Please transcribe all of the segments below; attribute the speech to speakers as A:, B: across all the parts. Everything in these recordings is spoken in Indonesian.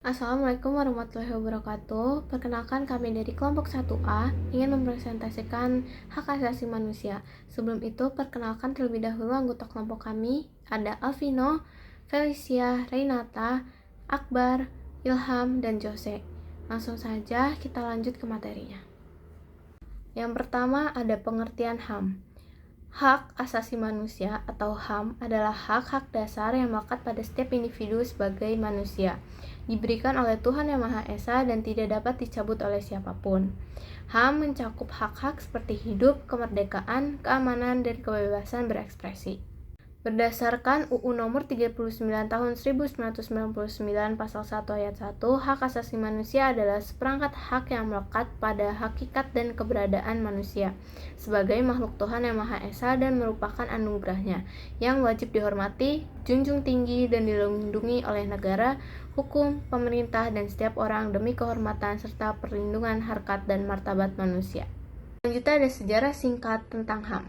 A: Assalamualaikum warahmatullahi wabarakatuh. Perkenalkan kami dari kelompok 1A ingin mempresentasikan hak asasi manusia. Sebelum itu, perkenalkan terlebih dahulu anggota kelompok kami. Ada Alvino, Felicia, Renata, Akbar, Ilham, dan Jose. Langsung saja kita lanjut ke materinya. Yang pertama ada pengertian HAM. Hak asasi manusia atau HAM adalah hak-hak dasar yang melekat pada setiap individu sebagai manusia, diberikan oleh Tuhan Yang Maha Esa dan tidak dapat dicabut oleh siapapun. HAM mencakup hak-hak seperti hidup, kemerdekaan, keamanan, dan kebebasan berekspresi. Berdasarkan UU Nomor 39 Tahun 1999 Pasal 1 Ayat 1, hak asasi manusia adalah seperangkat hak yang melekat pada hakikat dan keberadaan manusia sebagai makhluk Tuhan Yang Maha Esa dan merupakan anugerahnya yang wajib dihormati, junjung tinggi, dan dilindungi oleh negara, hukum, pemerintah, dan setiap orang demi kehormatan serta perlindungan harkat dan martabat manusia. Selanjutnya ada sejarah singkat tentang HAM.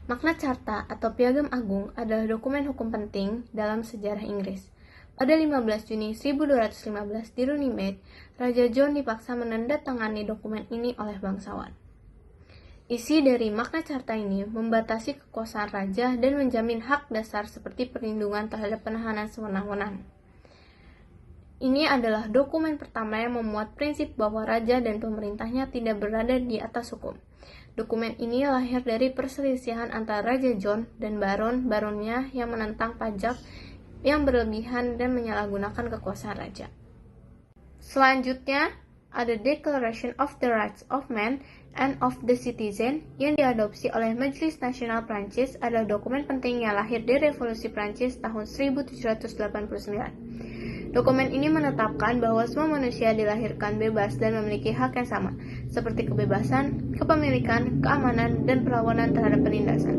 A: Magna Carta atau Piagam Agung adalah dokumen hukum penting dalam sejarah Inggris. Pada 15 Juni 1215 di Runnymede, Raja John dipaksa menandatangani dokumen ini oleh bangsawan. Isi dari Magna Carta ini membatasi kekuasaan raja dan menjamin hak dasar seperti perlindungan terhadap penahanan sewenang-wenang. Ini adalah dokumen pertama yang memuat prinsip bahwa raja dan pemerintahnya tidak berada di atas hukum. Dokumen ini lahir dari perselisihan antara Raja John dan baron-baronnya yang menentang pajak yang berlebihan dan menyalahgunakan kekuasaan raja. Selanjutnya, ada Declaration of the Rights of Man and of the Citizen yang diadopsi oleh Majelis Nasional Prancis adalah dokumen penting yang lahir dari Revolusi Prancis tahun 1789. Dokumen ini menetapkan bahwa semua manusia dilahirkan bebas dan memiliki hak yang sama, seperti kebebasan, kepemilikan, keamanan, dan perlawanan terhadap penindasan.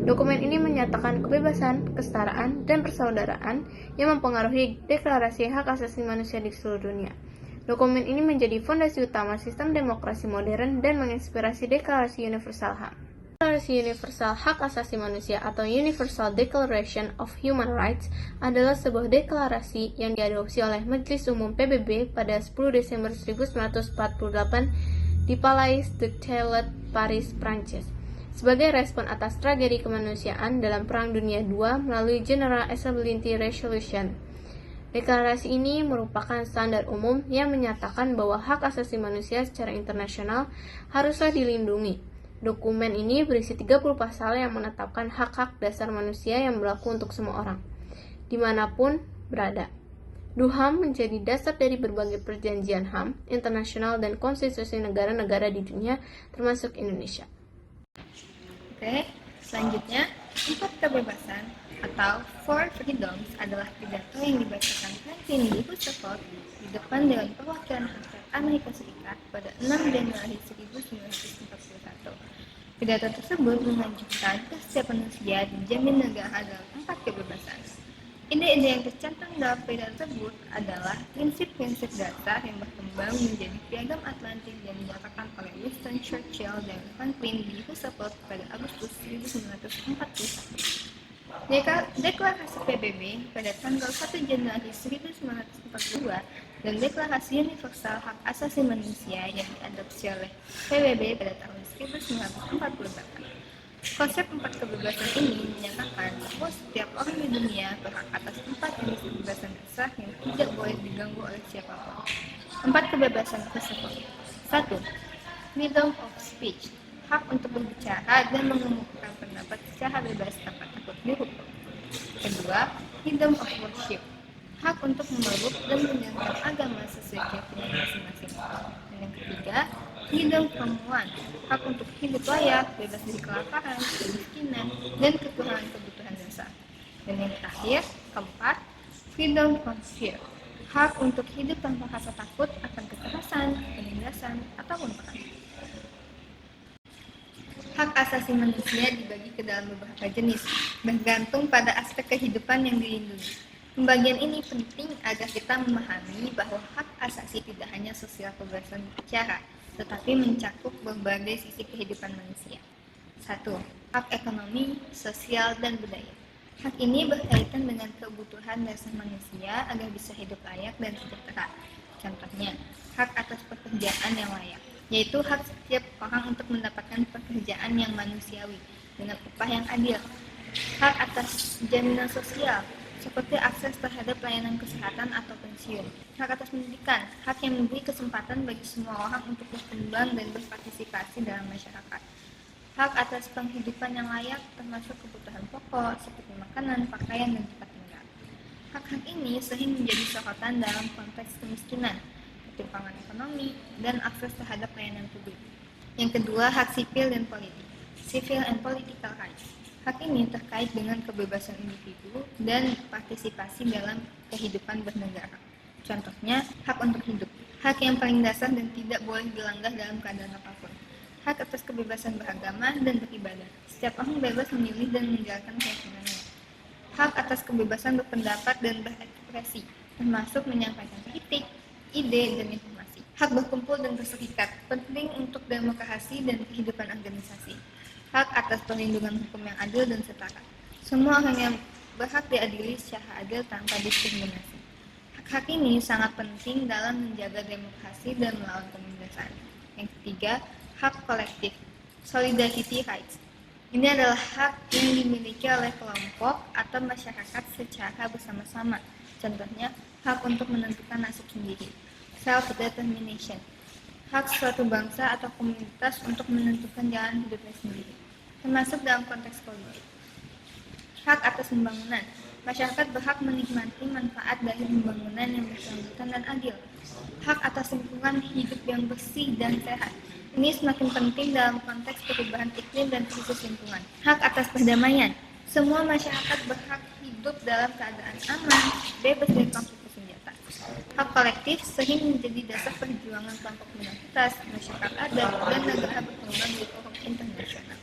A: Dokumen ini menyatakan kebebasan, kesetaraan, dan persaudaraan yang mempengaruhi deklarasi hak asasi manusia di seluruh dunia. Dokumen ini menjadi fondasi utama sistem demokrasi modern dan menginspirasi Deklarasi Universal HAM. Deklarasi Universal Hak Asasi Manusia atau Universal Declaration of Human Rights adalah sebuah deklarasi yang diadopsi oleh Majelis Umum PBB pada 10 Desember 1948 di Palais de Tillot, Paris, Prancis, sebagai respon atas tragedi kemanusiaan dalam Perang Dunia II melalui General Assembly Resolution. Deklarasi ini merupakan standar umum yang menyatakan bahwa hak asasi manusia secara internasional haruslah dilindungi. Dokumen ini berisi 30 pasal yang menetapkan hak-hak dasar manusia yang berlaku untuk semua orang, dimanapun berada. DUHAM menjadi dasar dari berbagai perjanjian HAM internasional dan konstitusi negara-negara di dunia, termasuk Indonesia.
B: Oke, selanjutnya, 4 kebebasan atau Four Freedoms adalah pidato yang dibacakan Franklin D. Roosevelt di depan Dewan Perwakilan Rakyat Amerika Serikat pada 6 Januari 1941. Pidato tersebut menganjurkan ke setiap manusia dijamin negara dalam 4 kebebasan. Ide-ide yang tercantum dalam pidato tersebut adalah prinsip-prinsip dasar yang berkembang menjadi Piagam Atlantik yang dinyatakan oleh Winston Churchill dan Franklin D. Roosevelt pada Agustus 1941. Deklarasi PBB pada tanggal 1 Januari 1942 dan Deklarasi Universal Hak Asasi Manusia yang diadopsi oleh PBB pada tahun 1948. Konsep 4 kebebasan ini menyatakan bahwa setiap orang di dunia berhak atas 4 jenis kebebasan dasar yang tidak boleh diganggu oleh siapapun. 4 kebebasan tersebut: 1. Freedom of speech, hak untuk berbicara dan mengemukakan pendapat secara bebas tanpa takut dihukum. 2. Freedom of worship, hak untuk memeluk dan menjalankan agama sesuai keyakinan masing-masing. Dan yang ketiga, freedom from want, hak untuk hidup layak, bebas dari kelaparan, kemiskinan, dan kekurangan kebutuhan dasar. Dan yang terakhir, keempat, freedom from fear, hak untuk hidup tanpa rasa takut akan kekerasan, penindasan, ataupun perang. Hak asasi manusia dibagi ke dalam beberapa jenis, bergantung pada aspek kehidupan yang dilindungi. Pembagian ini penting agar kita memahami bahwa hak asasi tidak hanya sosial kebebasan bicara, tetapi mencakup berbagai sisi kehidupan manusia. 1. Hak ekonomi, sosial, dan budaya. Hak ini berkaitan dengan kebutuhan dasar manusia agar bisa hidup layak dan sejahtera, Contohnya, hak atas pekerjaan yang layak, yaitu hak setiap orang untuk mendapatkan pekerjaan yang manusiawi dengan upah yang adil. Hak atas jaminan sosial, seperti akses terhadap layanan kesehatan atau pensiun. Hak atas pendidikan, hak yang memberi kesempatan bagi semua orang untuk berkembang dan berpartisipasi dalam masyarakat. Hak atas penghidupan yang layak, termasuk kebutuhan pokok seperti makanan, pakaian, dan tempat tinggal. Hak-hak ini sering menjadi sorotan dalam konteks kemiskinan, ketimpangan ekonomi, dan akses terhadap layanan publik. Yang kedua, hak sipil dan politik, civil and political rights. Hak ini terkait dengan kebebasan individu dan partisipasi dalam kehidupan bernegara. Contohnya, hak untuk hidup, hak yang paling dasar dan tidak boleh dilanggar dalam keadaan apapun. Hak atas kebebasan beragama dan beribadah, setiap orang bebas memilih dan menjalankan keyakinannya. Hak atas kebebasan berpendapat dan berekspresi, termasuk menyampaikan kritik, ide, dan informasi. Hak berkumpul dan berserikat, penting untuk demokrasi dan kehidupan organisasi. Hak atas perlindungan hukum yang adil dan setara. Semua orang yang berhak diadili secara adil tanpa diskriminasi. Hak-hak ini sangat penting dalam menjaga demokrasi dan melawan penindasan. Yang ketiga, hak kolektif, solidarity rights. Ini adalah hak yang dimiliki oleh kelompok atau masyarakat secara bersama-sama. Contohnya, hak untuk menentukan nasib sendiri, self-determination. Hak suatu bangsa atau komunitas untuk menentukan jalan hidupnya sendiri, termasuk dalam konteks politik. Hak atas pembangunan. Masyarakat berhak menikmati manfaat dari pembangunan yang berkelanjutan dan adil. Hak atas lingkungan hidup yang bersih dan sehat. Ini semakin penting dalam konteks perubahan iklim dan krisis lingkungan. Hak atas perdamaian. Semua masyarakat berhak hidup dalam keadaan aman, bebas dari konflik bersenjata. Hak kolektif sering menjadi dasar perjuangan kelompok minoritas, masyarakat adat, dan negara berkembang di forum internasional.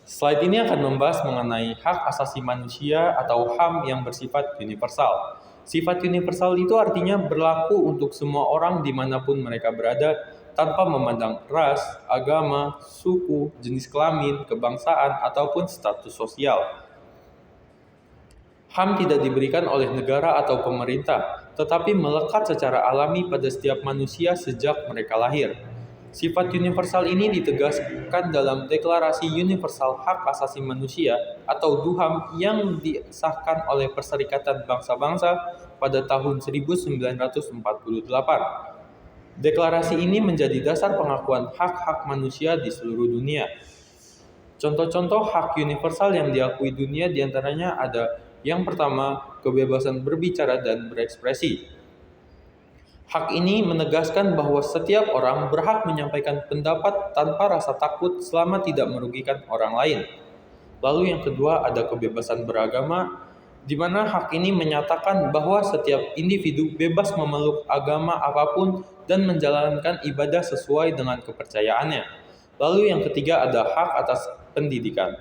C: Slide ini akan membahas mengenai hak asasi manusia atau HAM yang bersifat universal. Sifat universal itu artinya berlaku untuk semua orang dimanapun mereka berada, tanpa memandang ras, agama, suku, jenis kelamin, kebangsaan, ataupun status sosial. HAM tidak diberikan oleh negara atau pemerintah, tetapi melekat secara alami pada setiap manusia sejak mereka lahir. Sifat universal ini ditegaskan dalam Deklarasi Universal Hak Asasi Manusia atau DUHAM yang disahkan oleh Perserikatan Bangsa-Bangsa pada tahun 1948. Deklarasi ini menjadi dasar pengakuan hak-hak manusia di seluruh dunia. Contoh-contoh hak universal yang diakui dunia diantaranya ada yang pertama, kebebasan berbicara dan berekspresi. Hak ini menegaskan bahwa setiap orang berhak menyampaikan pendapat tanpa rasa takut selama tidak merugikan orang lain. Lalu yang kedua ada kebebasan beragama, di mana hak ini menyatakan bahwa setiap individu bebas memeluk agama apapun dan menjalankan ibadah sesuai dengan kepercayaannya. Lalu yang ketiga ada hak atas pendidikan,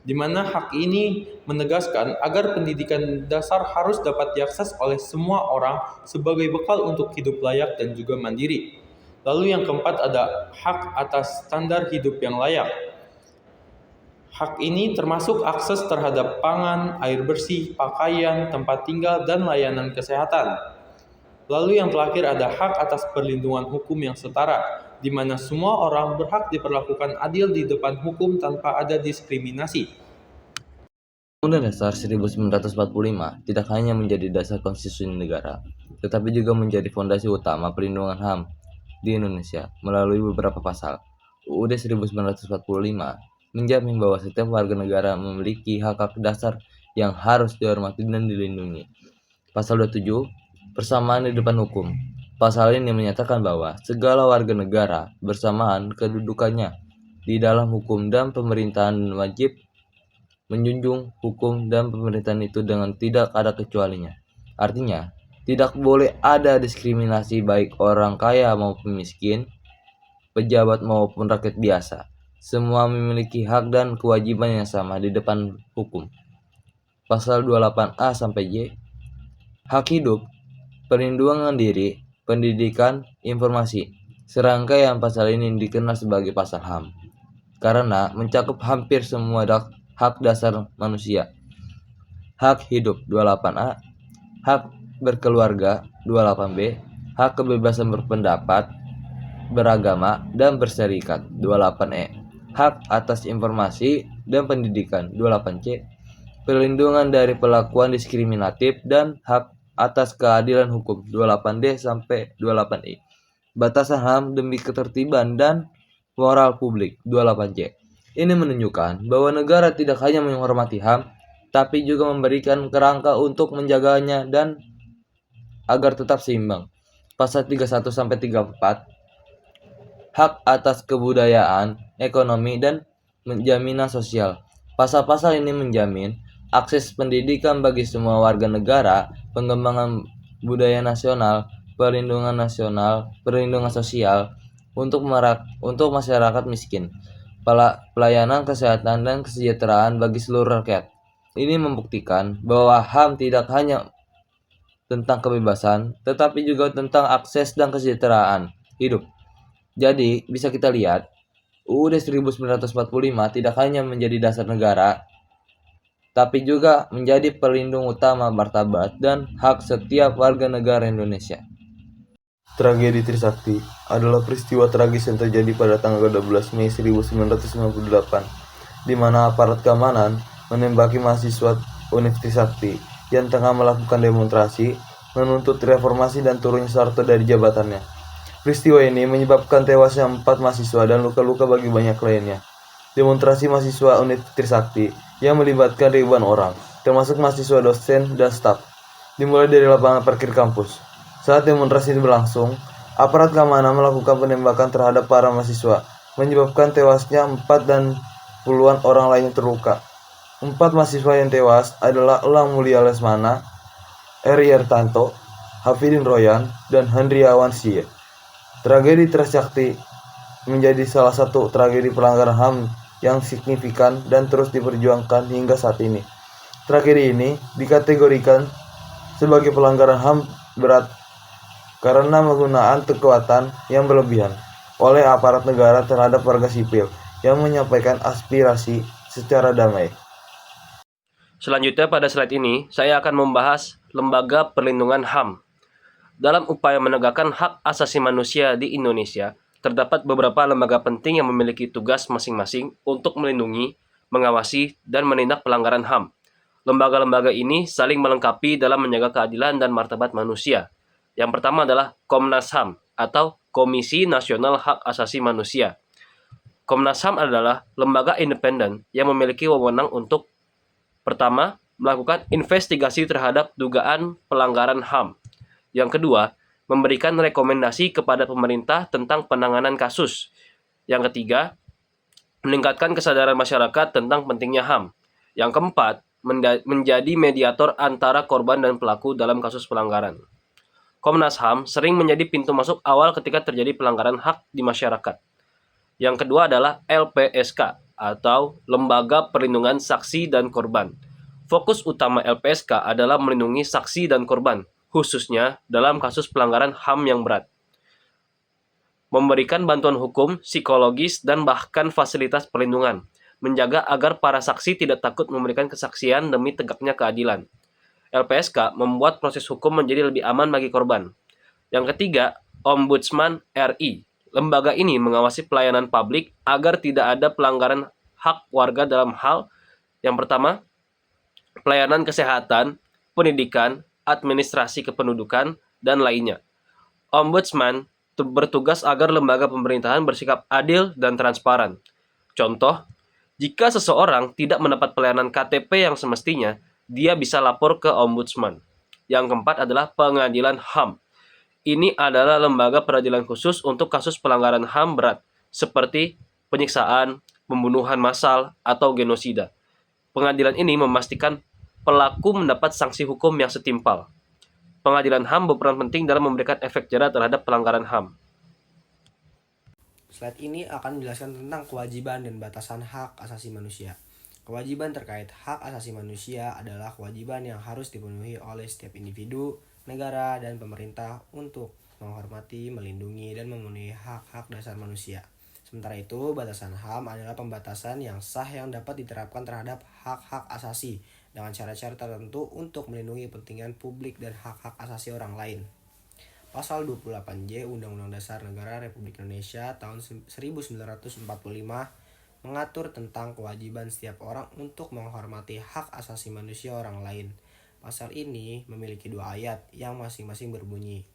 C: di mana hak ini menegaskan agar pendidikan dasar harus dapat diakses oleh semua orang sebagai bekal untuk hidup layak dan juga mandiri. Lalu yang keempat ada hak atas standar hidup yang layak. Hak ini termasuk akses terhadap pangan, air bersih, pakaian, tempat tinggal, dan layanan kesehatan. Lalu yang terakhir ada hak atas perlindungan hukum yang setara, di mana semua orang berhak diperlakukan adil di depan hukum tanpa ada diskriminasi.
D: Undang-Undang Dasar 1945 tidak hanya menjadi dasar konstitusi negara, tetapi juga menjadi fondasi utama perlindungan HAM di Indonesia melalui beberapa pasal. UUD 1945 menjamin bahwa setiap warga negara memiliki hak-hak dasar yang harus dihormati dan dilindungi. Pasal 27, persamaan di depan hukum. Pasal ini menyatakan bahwa segala warga negara bersamaan kedudukannya di dalam hukum dan pemerintahan wajib menjunjung hukum dan pemerintahan itu dengan tidak ada kecualinya. Artinya, tidak boleh ada diskriminasi baik orang kaya maupun miskin, pejabat maupun rakyat biasa. Semua memiliki hak dan kewajiban yang sama di depan hukum. Pasal 28A sampai Y, hak hidup, perlindungan diri, pendidikan, informasi. Serangkaian pasal ini dikenal sebagai pasal HAM karena mencakup hampir semua hak dasar manusia. Hak hidup 28A, hak berkeluarga 28B, hak kebebasan berpendapat, beragama, dan berserikat 28E, hak atas informasi dan pendidikan 28C, perlindungan dari perlakuan diskriminatif dan hak atas keadilan hukum 28D sampai 28I, batasan HAM demi ketertiban dan moral publik 28C. Ini menunjukkan bahwa negara tidak hanya menghormati HAM, tapi juga memberikan kerangka untuk menjaganya dan agar tetap seimbang. Pasal 31 sampai 34, hak atas kebudayaan, ekonomi, dan jaminan sosial. Pasal-pasal ini menjamin akses pendidikan bagi semua warga negara, pengembangan budaya nasional, perlindungan sosial untuk masyarakat miskin, pelayanan kesehatan dan kesejahteraan bagi seluruh rakyat. Ini membuktikan bahwa HAM tidak hanya tentang kebebasan, tetapi juga tentang akses dan kesejahteraan hidup. Jadi, bisa kita lihat, UUD 1945 tidak hanya menjadi dasar negara, tapi juga menjadi pelindung utama martabat dan hak setiap warga negara Indonesia.
E: Tragedi Trisakti adalah peristiwa tragis yang terjadi pada tanggal 12 Mei 1998, di mana aparat keamanan menembaki mahasiswa Univ Trisakti yang tengah melakukan demonstrasi menuntut reformasi dan turunnya Soeharto dari jabatannya. Peristiwa ini menyebabkan tewasnya 4 mahasiswa dan luka-luka bagi banyak lainnya. Demonstrasi mahasiswa Univ Trisakti yang melibatkan ribuan orang, termasuk mahasiswa, dosen, dan staf, dimulai dari lapangan parkir kampus. Saat demonstrasi berlangsung, aparat keamanan melakukan penembakan terhadap para mahasiswa, menyebabkan tewasnya 4 dan puluhan orang lainnya terluka. 4 mahasiswa yang tewas adalah Elang Mulia Lesmana, Eri Ertanto, Hafidin Royan, dan Handriawan Syie. Tragedi Trisakti menjadi salah satu tragedi pelanggaran HAM yang signifikan dan terus diperjuangkan hingga saat ini. Tragedi ini dikategorikan sebagai pelanggaran HAM berat karena penggunaan kekuatan yang berlebihan oleh aparat negara terhadap warga sipil yang menyampaikan aspirasi secara damai.
F: Selanjutnya pada slide ini, saya akan membahas Lembaga Perlindungan HAM. Dalam upaya menegakkan hak asasi manusia di Indonesia, terdapat beberapa lembaga penting yang memiliki tugas masing-masing untuk melindungi, mengawasi, dan menindak pelanggaran HAM. Lembaga-lembaga ini saling melengkapi dalam menjaga keadilan dan martabat manusia. Yang pertama adalah Komnas HAM atau Komisi Nasional Hak Asasi Manusia. Komnas HAM adalah lembaga independen yang memiliki wewenang untuk pertama, melakukan investigasi terhadap dugaan pelanggaran HAM. Yang kedua, memberikan rekomendasi kepada pemerintah tentang penanganan kasus. Yang ketiga, meningkatkan kesadaran masyarakat tentang pentingnya HAM. Yang keempat, menjadi mediator antara korban dan pelaku dalam kasus pelanggaran. Komnas HAM sering menjadi pintu masuk awal ketika terjadi pelanggaran hak di masyarakat. Yang kedua adalah LPSK atau Lembaga Perlindungan Saksi dan Korban. Fokus utama LPSK adalah melindungi saksi dan korban, khususnya dalam kasus pelanggaran HAM yang berat. Memberikan bantuan hukum, psikologis, dan bahkan fasilitas perlindungan. Menjaga agar para saksi tidak takut memberikan kesaksian demi tegaknya keadilan. LPSK membuat proses hukum menjadi lebih aman bagi korban. Yang ketiga, Ombudsman RI. Lembaga ini mengawasi pelayanan publik agar tidak ada pelanggaran hak warga dalam hal yang pertama, pelayanan kesehatan, pendidikan, administrasi kependudukan, dan lainnya. Ombudsman bertugas agar lembaga pemerintahan bersikap adil dan transparan. Contoh, jika seseorang tidak mendapat pelayanan KTP yang semestinya, dia bisa lapor ke Ombudsman. Yang keempat adalah Pengadilan HAM. Ini adalah lembaga peradilan khusus untuk kasus pelanggaran HAM berat, seperti penyiksaan, pembunuhan massal, atau genosida. Pengadilan ini memastikan pelaku mendapat sanksi hukum yang setimpal. Pengadilan HAM berperan penting dalam memberikan efek jera terhadap pelanggaran HAM.
G: Slide ini akan menjelaskan tentang kewajiban dan batasan hak asasi manusia. Kewajiban terkait hak asasi manusia adalah kewajiban yang harus dipenuhi oleh setiap individu, negara, dan pemerintah untuk menghormati, melindungi, dan memenuhi hak-hak dasar manusia. Sementara itu, batasan HAM adalah pembatasan yang sah yang dapat diterapkan terhadap hak-hak asasi dengan cara-cara tertentu untuk melindungi kepentingan publik dan hak-hak asasi orang lain. Pasal 28J Undang-Undang Dasar Negara Republik Indonesia tahun 1945 mengatur tentang kewajiban setiap orang untuk menghormati hak asasi manusia orang lain. Pasal ini memiliki 2 ayat yang masing-masing berbunyi.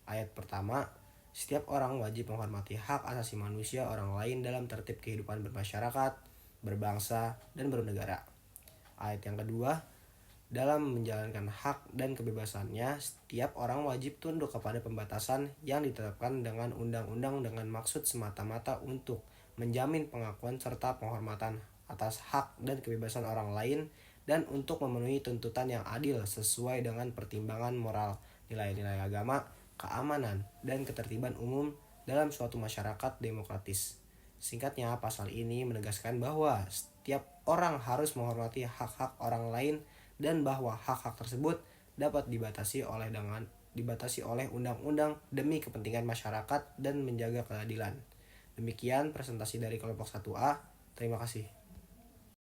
G: Ayat pertama, setiap orang wajib menghormati hak asasi manusia orang lain dalam tertib kehidupan bermasyarakat, berbangsa, dan bernegara. Ayat yang kedua, dalam menjalankan hak dan kebebasannya, setiap orang wajib tunduk kepada pembatasan yang ditetapkan dengan undang-undang dengan maksud semata-mata untuk menjamin pengakuan serta penghormatan atas hak dan kebebasan orang lain dan untuk memenuhi tuntutan yang adil sesuai dengan pertimbangan moral, nilai-nilai agama, keamanan, dan ketertiban umum dalam suatu masyarakat demokratis. Singkatnya, pasal ini menegaskan bahwa setiap orang harus menghormati hak-hak orang lain dan bahwa hak-hak tersebut dapat dibatasi oleh undang-undang demi kepentingan masyarakat dan menjaga keadilan. Demikian presentasi dari kelompok 1A. Terima kasih.